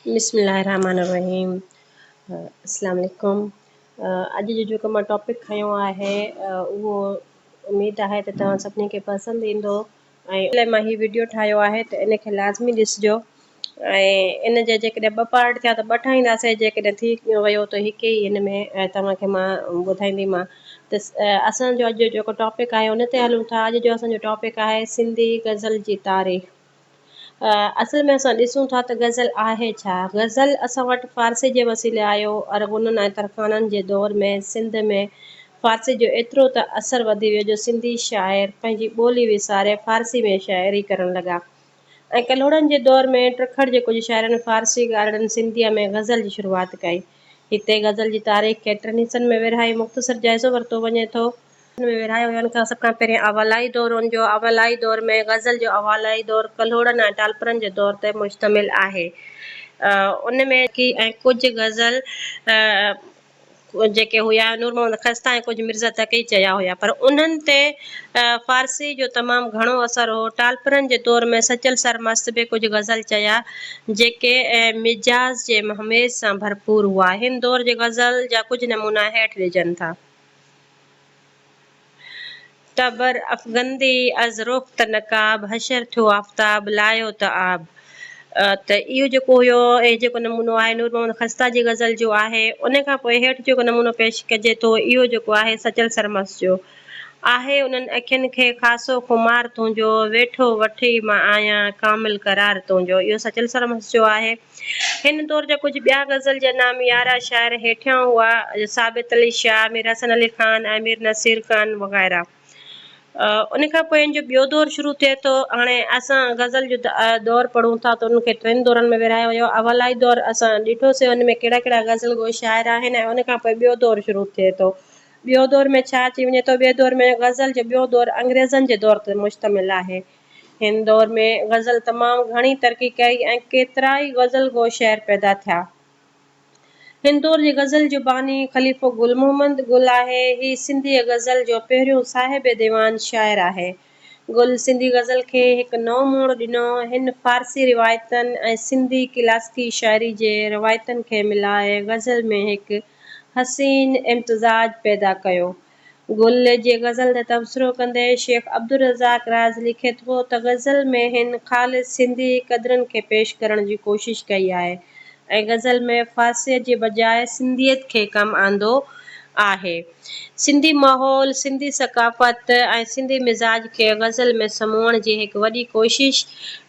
बिस्मिल्लाहिर्रहमानिर्रहीम। अस्सलाम वालेकुम। अॼु जो जेको मां टॉपिक खयो आहे उहो उमेद आहे त तव्हां सभिनी खे पसंदि ईंदो ऐं मां हीउ वीडियो ठाहियो आहे त इन खे लाज़मी ॾिसिजो ऐं इन जा जेकॾहिं ॿ पार्ट थिया त ॿ ठाहींदासीं, जेकॾहिं थी वियो त हिकु ई हिन में तव्हांखे मां ॿुधाईंदीमांव। त असांजो अॼु जेको टॉपिक आहे उन ते हलूं था। अॼु जो असांजो टॉपिक आहे सिंधी गज़ल जी तारीख़। असल में असां ॾिसूं था त गज़ल आहे छा। गज़ल असां वटि फ़ारसी जे वसीले आयो। अरगुननि ऐं तरखाननि जे दौर में सिंध में फ़ारसी जो एतिरो त असरु वधी वियो जो सिंधी शाइर पंहिंजी ॿोली विसारे फ़ारसी में शाइरी करणु लॻा ऐं कलोड़नि जे दौर में ट्रखड़ जे कुझु शाइरनि फ़ारसी ॻाल्हियुनि सिंधीअ में गज़ल जी शुरूआति कई। हिते गज़ल जी तारीख़ खे टिनि हिसनि में विरहाई मुख़्तसर जाइज़ो वरितो वञे थो। में विरहायो वञण खां सभ खां पहिरियों अवलाई दौर हुनजो। अवलाई दौर में गज़ल जो अवलाई दौर कलोड़नि ऐं टालपरनि जे दौर ते मुश्तमिल आहे। उन में की ऐं कुझु गज़ल जेके हुआ नूर मोहम्मद ख़स्ता ऐं कुझु मिर्ज़ा तक़ी चया हुआ, पर उन्हनि ते फ़ारसी जो तमामु घणो असरु हो। टालपरनि जे दौर में सचल सरमस्त बि कुझु गज़ल चया जेके मिजाज़ जे महमेज़ सां भरपूर हुआ। हिन दौर जे गज़ल जा कुझु नमूना हेठि ॾिजनि था। तबर अफ़गंदी अज़ रुख़ त नक़ाब हशर थियो आफ़्ताब लायो त आब। त इहो जेको हुयो जेको नमूनो आहे नूर मोहम्मद ख़स्ता जी गज़ल जो आहे। उन खां पोइ हेठि जेको नमूनो पेश कजे थो इहो जेको आहे सचल सरमस जो आहे। उन्हनि अखियुनि खे ख़ासो खुमार तुंहिंजो वेठो वठी मां आहियां कामिल करार तुंहिंजो। इहो सचल सरमस जो आहे। हिन दौर जा कुझु ॿिया गज़ल जा नाम यारा शाइर हेठियां हुआ साबित अली शाह, मीर हसन अली ख़ान, अमीर नसीर ख़ान वग़ैरह। उन खां पोइ हिन जो ॿियो दौरु शुरू थिए थो। हाणे असां गज़ल जो दौरु पढ़ूं था त उनखे टिनि दौरनि में विरहायो वियो। अवलाई दौरु असां ॾिठोसीं हुन में कहिड़ा कहिड़ा गज़ल गो शाइर आहिनि ऐं उन खां पोइ ॿियो दौरु शुरू थिए थो। ॿियो दौर में छा अची वञे थो, ॿिए दौर में गज़ल जो ॿियो दौरु अंग्रेज़नि जे दौर ते मुश्तमिल आहे। हिन दौर में गज़ल तमामु घणी तरक़ी कई ऐं केतिरा ई गज़ल गो शाइर पैदा थिया। हिन दौर जी गज़ल जो बानी ख़लीफ़ो गुल मोहम्मद गुल आहे। ही सिंधी गज़ल जो पहिरियों साहिब दीवान शाइर आहे। गुल सिंधी गज़ल खे हिकु नओं मोड़ ॾिनो। हिन फ़ारसी रिवायतनि ऐं सिंधी क्लासिकी शाइरी जे रिवायतनि खे मिलाए गज़ल में हिकु हसीन इम्तिज़ाज पैदा कयो। गुल जे गज़ल ते तबसरो कंदे शेख अब्दुल रज़ाक राज़ लिखे थो त गज़ल में हिन ख़ालिस सिंधी क़दरुनि खे पेश करण जी कोशिशि कई आहे ऐं गज़ल में फ़ारसीअ जे बजाए सिंधियत खे कमु आंदो आहे। सिंधी माहौल, सिंधी सक़ाफ़त ऐं सिंधी मिज़ाज खे गज़ल में समूहण जी हिकु वॾी कोशिशि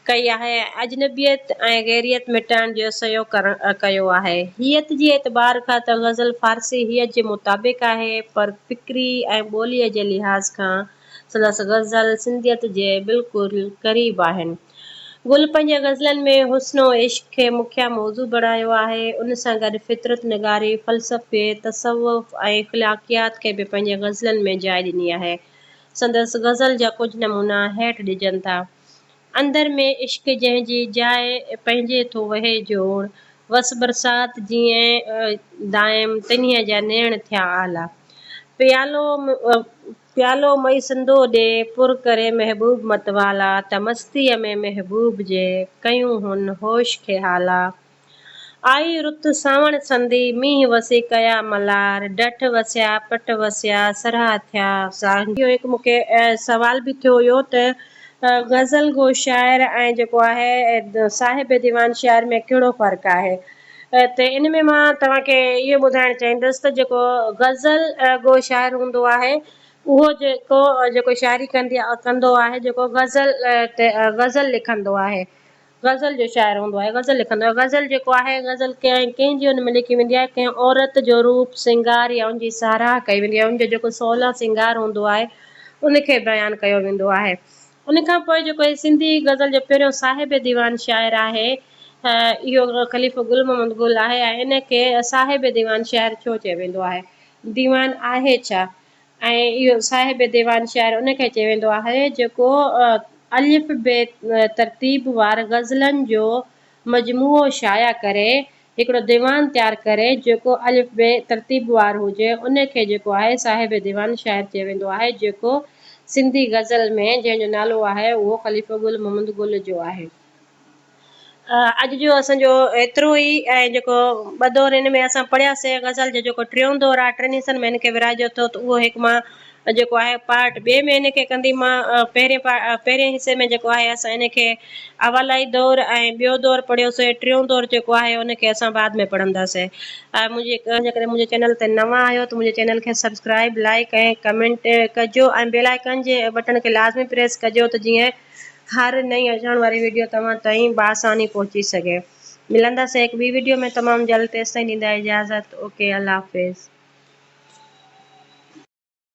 कई आहे। अजनबियत ऐं गैरियत मिटाइण जो सहयोग कयो आहे। हीयत जे एतबार खां त गज़ल फ़ारसी हीयत जे मुताबिक़ आहे, पर फ़िक्री ऐं ॿोलीअ जे लिहाज़ खां संदसि गज़ल सिंधियत जे बिल्कुलु क़रीब आहिनि। गुल पंहिंजे गज़लनि में हुस्न ऐं इश्क खे मुख्य मौज़ू बणायो आहे। उन सां गॾु फितरत निगारी, फ़लसफ़े, तसव्वुफ़ ऐं इख़्लाक़ियात खे बि पंहिंजे गज़लनि में जाइ ॾिनी आहे। संदसि गज़ल जा कुझु नमूना हेठि ॾिजनि था। अंदर में इश्क जंहिंजी जाइ पंहिंजे थो वहे जोड़, वस बरसाति जीअं दाइम तन्हीअ जा नेण थिया आला। प्यालो मई संदो ॾे पुर करे महबूब मतवाला, त मस्तीअ में महबूब जे कयूं हुन होश खे हाला। आई रुत सावण संदी मींहुं वसी कया मलार, डठ वसिया पट वसिया सरहा थिया सां। इहो हिकु मूंखे सवाल बि थियो हुयो त गज़ल गो शाइर ऐं जेको आहे साहिब दीवान शाइर में कहिड़ो फ़र्क़ु आहे। त इन में मां तव्हांखे इहो ॿुधाइणु चाहींदसि त जेको गज़ल गो शाइर हूंदो आहे उहो जेको शाइरी कंदो आहे, जेको गज़ल लिखंदो आहे, गज़ल जो शाइर हूंदो आहे, गज़ल लिखंदो आहे। गज़ल जेको आहे गज़ल कंहिंजी हुन में लिखी वेंदी आहे, कंहिं औरत जो रूप सिंगार या उनजी साराह कई वेंदी आहे। उनजो जेको सवलो सिंगार हूंदो आहे उनखे बयानु कयो वेंदो आहे। उन खां पोइ जेको सिंधी गज़ल जो पहिरियों साहिब दीवान शाइर आहे इहो ख़लीफ़ो गुल मोहम्मद गुल आहे ऐं इनखे साहिब दीवान शाइर छो चयो वेंदो आहे। दीवान आहे छा ऐं इहो साहिब दीवान शाइर उनखे चयो वेंदो आहे जेको अलिफ बे तरतीब वार गज़लनि जो मजमूओ शाया करे हिकिड़ो दीवान तयारु करे जेको अलिफ बे तरतीब वार हुजे उनखे जेको आहे साहिब दीवान शाइर चयो वेंदो आहे। जेको सिंधी गज़ल में जंहिंजो नालो आहे उहो ख़लीफ़ो गुल मोहम्मद गुल जो आहे। अॼु जो असांजो एतिरो ई ऐं जेको ॿ दौर हिन में असां पढ़ियासीं ग़ज़ल जो जेको टियों दौरु आहे टिनि हिसनि में हिन खे विराहिजो अथव त उहो हिकु मां जेको आहे पार्ट ॿिए में हिन खे कंदी मां पहिरें हिसे में जेको आहे असां हिन खे अवलाई दौरु ऐं ॿियो दौरु पढ़ियोसीं टियों दौरु जेको आहे उनखे असां बाद में पढ़ंदासीं। जेकॾहिं मुंहिंजे चैनल ते नवां आहियो त मुंहिंजे चैनल खे सब्सक्राइब लाइक ऐं कमेंट कजो ऐं बेल आइकन जे बटन खे लाज़मी प्रेस कजो त जीअं हर नई अचण वारी वीडियो तव्हां ताईं बासानी पहुची सघे। मिलंदासीं हिकु ॿी वीडियो में तमामु जल्द। तेसिताईं ॾींदा इजाज़त। ओके, अल्लाह हाफ़िज़।